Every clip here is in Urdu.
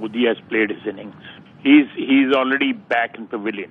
Modi has played his innings. He's already back in pavilion.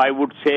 I would say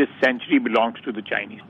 This century belongs to the Chinese.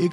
1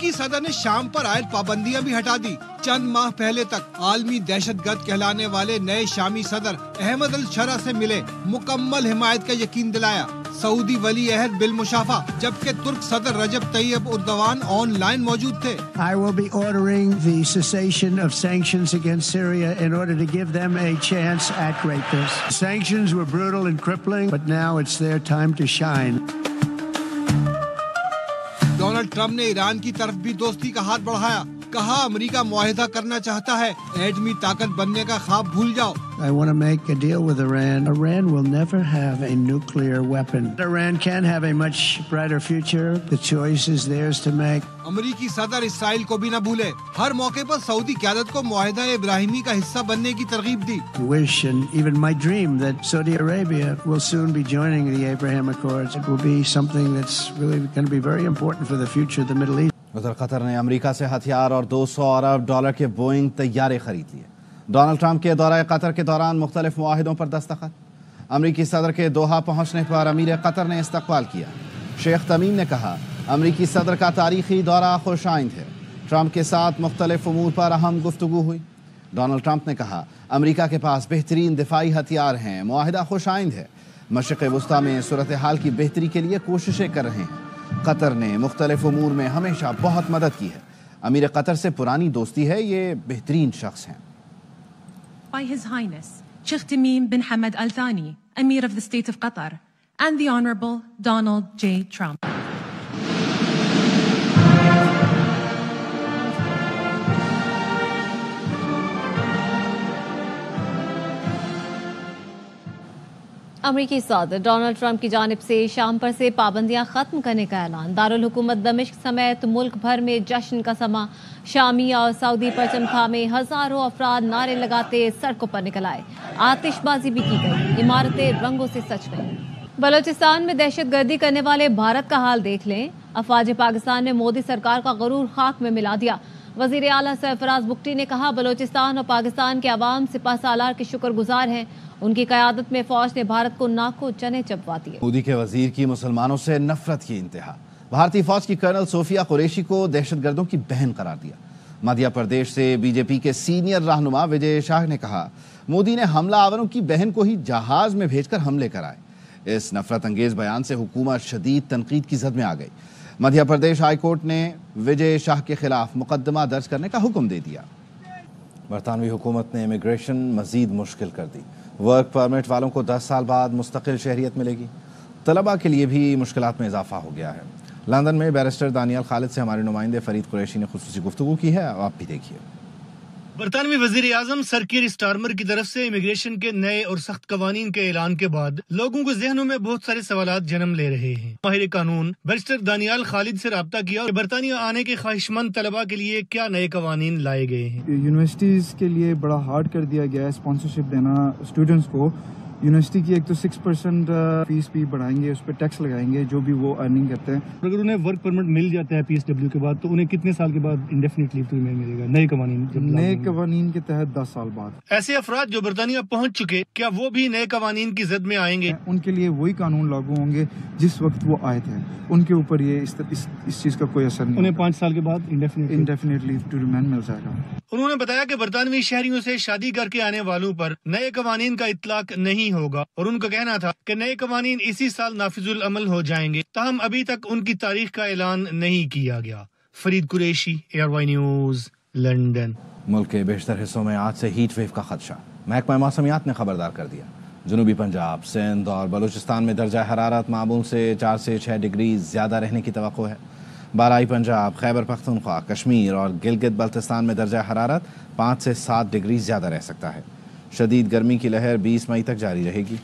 امریکی صدر نے شام پر عائد پابندیاں بھی ہٹا دی. چند ماہ پہلے تک عالمی دہشت گرد کہلانے والے نئے شامی صدر احمد الشرع سے ملے, مکمل حمایت کا یقین دلایا. سعودی ولی عہد بالمشافہ, جبکہ ترک صدر رجب طیب اردوان آن لائن موجود تھے. I will be ordering the cessation of sanctions against Syria in order to give them a chance at greatness. Sanctions were brutal and crippling, but now it's their time to shine. Donald Trump نے ایران کی طرف بھی دوستی کا ہاتھ بڑھایا. کہا امریکہ معاہدہ کرنا چاہتا ہے, ایٹمی طاقت بننے کا خواب بھول جاؤ. I want to make a deal with Iran. Iran will never have a nuclear weapon. Iran can have a much brighter future. The choice is theirs to make. امریکی صدر اسرائیل کو بھی نہ بھولے. ہر موقع پر سعودی قیادت کو معاہدہ ابراہیمی کا حصہ بننے کی ترغیب دی. Wish and even my dream that Saudi Arabia will soon be joining the Abraham Accords. It will be something that's really going to be very important for the future of the Middle East. ادھر قطر نے امریکہ سے ہتھیار اور $200 ارب کے بوئنگ طیارے خرید لیے. ڈونلڈ ٹرمپ کے دورہ قطر کے دوران مختلف معاہدوں پر دستخط. امریکی صدر کے دوحہ پہنچنے پر امیر قطر نے استقبال کیا. شیخ تمیم نے کہا امریکی صدر کا تاریخی دورہ خوش آئند ہے. ٹرمپ کے ساتھ مختلف امور پر اہم گفتگو ہوئی. ڈونلڈ ٹرمپ نے کہا امریکہ کے پاس بہترین دفاعی ہتھیار ہیں, معاہدہ خوش آئند ہے. مشرق وسطیٰ میں صورتحال کی بہتری کے لیے کوششیں کر رہے ہیں. قطر نے مختلف امور میں ہمیشہ بہت مدد کی ہے. امیر قطر سے پرانی دوستی ہے, یہ بہترین شخص ہیں. By His Highness Sheikh Tamim bin Hamad Al Thani, Emir of the State of Qatar, and the Honorable Donald J. Trump. امریکی صدر ڈونلڈ ٹرمپ کی جانب سے شام پر سے پابندیاں ختم کرنے کا اعلان. دارالحکومت دمشق سمیت ملک بھر میں جشن کا سما. شامی اور سعودی پرچم تھامے ہزاروں افراد نعرے لگاتے سڑکوں پر نکل آئے. آتش بازی بھی کی گئی, عمارتیں رنگوں سے سج گئیں. بلوچستان میں دہشت گردی کرنے والے بھارت کا حال دیکھ لیں. افواج پاکستان نے مودی سرکار کا غرور خاک میں ملا دیا. وزیر اعلیٰ سرفراز بگٹی نے کہا بلوچستان اور پاکستان کے عوام سپہ سالار کے شکر گزار ہیں. ان کی قیادت میں فوج نے بھارت کو ناکو چنے چبوا دیے. مودی کے وزیر کی مسلمانوں سے نفرت کی انتہا. بھارتی فوج کی کرنل صوفیہ قریشی کو دہشت گردوں کی بہن قرار دیا. مدھیہ پردیش سے بی جے پی کے سینئر رہنما وجے شاہ نے کہا مودی نے حملہ آوروں کی بہن کو ہی جہاز میں بھیج کر حملے کرائے. اس نفرت انگیز بیان سے حکومت شدید تنقید کی زد میں آ گئی. مدھیہ پردیش ہائی کورٹ نے وجے شاہ کے خلاف مقدمہ درج کرنے کا حکم دے دیا. برطانوی حکومت نے امیگریشن مزید مشکل کر دی. ورک پرمٹ والوں کو 10 سال بعد مستقل شہریت ملے گی. طلباء کے لیے بھی مشکلات میں اضافہ ہو گیا ہے. لندن میں بیرسٹر دانیال خالد سے ہمارے نمائندے فرید قریشی نے خصوصی گفتگو کی ہے, آپ بھی دیکھیے. برطانوی وزیر اعظم سر کیر اسٹارمر کی طرف سے امیگریشن کے نئے اور سخت قوانین کے اعلان کے بعد لوگوں کے ذہنوں میں بہت سارے سوالات جنم لے رہے ہیں. ماہر قانون بیرسٹر دانیال خالد سے رابطہ کیا اور برطانیہ آنے کے خواہش مند طلباء کے لیے کیا نئے قوانین لائے گئے ہیں. یونیورسٹیز کے لیے بڑا ہارڈ کر دیا گیا ہے اسپانسرشپ دینا اسٹوڈنٹس کو. یونیورسٹی کی ایک تو 6% فیس بھی بڑھائیں گے, اس پہ ٹیکس لگائیں گے جو بھی وہ ارننگ کرتے ہیں. اگر انہیں ورک پرمٹ مل جاتا ہے PSW کے بعد تو انہیں کتنے سال کے بعد انڈیفینٹ لیو ٹو ریمین ملے گا نئے قوانین نئے قوانین کے تحت 10 سال بعد. ایسے افراد جو برطانیہ پہنچ چکے کیا وہ بھی نئے قوانین کی زد میں آئیں گے؟ ان کے لیے وہی قانون لاگو ہوں گے جس وقت وہ آئے تھے. ان کے اوپر یہ اس چیز کا کوئی اثر نہیں. انہیں 5 سال کے بعد انڈیفینٹ لیو ٹو ریمین مل جائے گا. انہوں نے بتایا کہ برطانوی شہریوں سے شادی کر کے آنے والوں پر نئے قوانین کا اطلاق نہیں ہوگا اور ان کا کہنا تھا کہ نئے قوانین اسی سال نافذ العمل ہو جائیں گے. تاہم ابھی تک ان کی تاریخ کا اعلان نہیں کیا گیا. Farid Qureshi, ARY news, London. ملک کے بیشتر حصوں میں آج سے ہیٹ ویو کا خدشہ. محکمہ موسمیات نے خبردار کر دیا. جنوبی پنجاب, سندھ اور بلوچستان میں درجہ حرارت معمول سے 4 سے 6 ڈگری زیادہ رہنے کی توقع ہے. بالائی پنجاب, خیبر پختونخوا, کشمیر اور گلگت بلتستان میں درجہ حرارت 5 سے 7 ڈگری زیادہ رہ سکتا ہے. شدید گرمی کی لہر 20 مئی تک جاری رہے گی.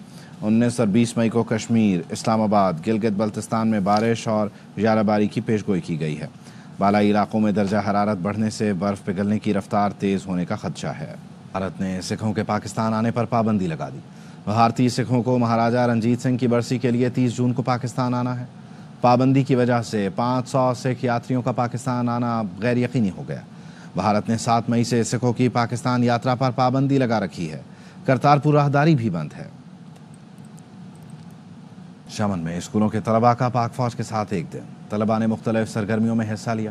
19 اور 20 مئی کو کشمیر, اسلام آباد, گلگت بلتستان میں بارش اور ژالہ باری کی پیشگوئی کی گئی ہے. بالائی علاقوں میں درجہ حرارت بڑھنے سے برف پگھلنے کی رفتار تیز ہونے کا خدشہ ہے. بھارت نے سکھوں کے پاکستان آنے پر پابندی لگا دی. بھارتی سکھوں کو مہاراجہ رنجیت سنگھ کی برسی کے لیے 30 جون کو پاکستان آنا ہے. پابندی کی وجہ سے 500 سکھ یاتریوں کا پاکستان آنا غیر یقینی ہو گیا. بھارت نے 7 مئی سے سکھوں کی پاکستان یاترا پر پابندی لگا رکھی ہے. کرتارپور راہداری بھی بند ہے. شمن میں اسکولوں کے طلباء کا پاک فوج کے ساتھ ایک دن. طلباء نے مختلف سرگرمیوں میں حصہ لیا.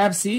FC,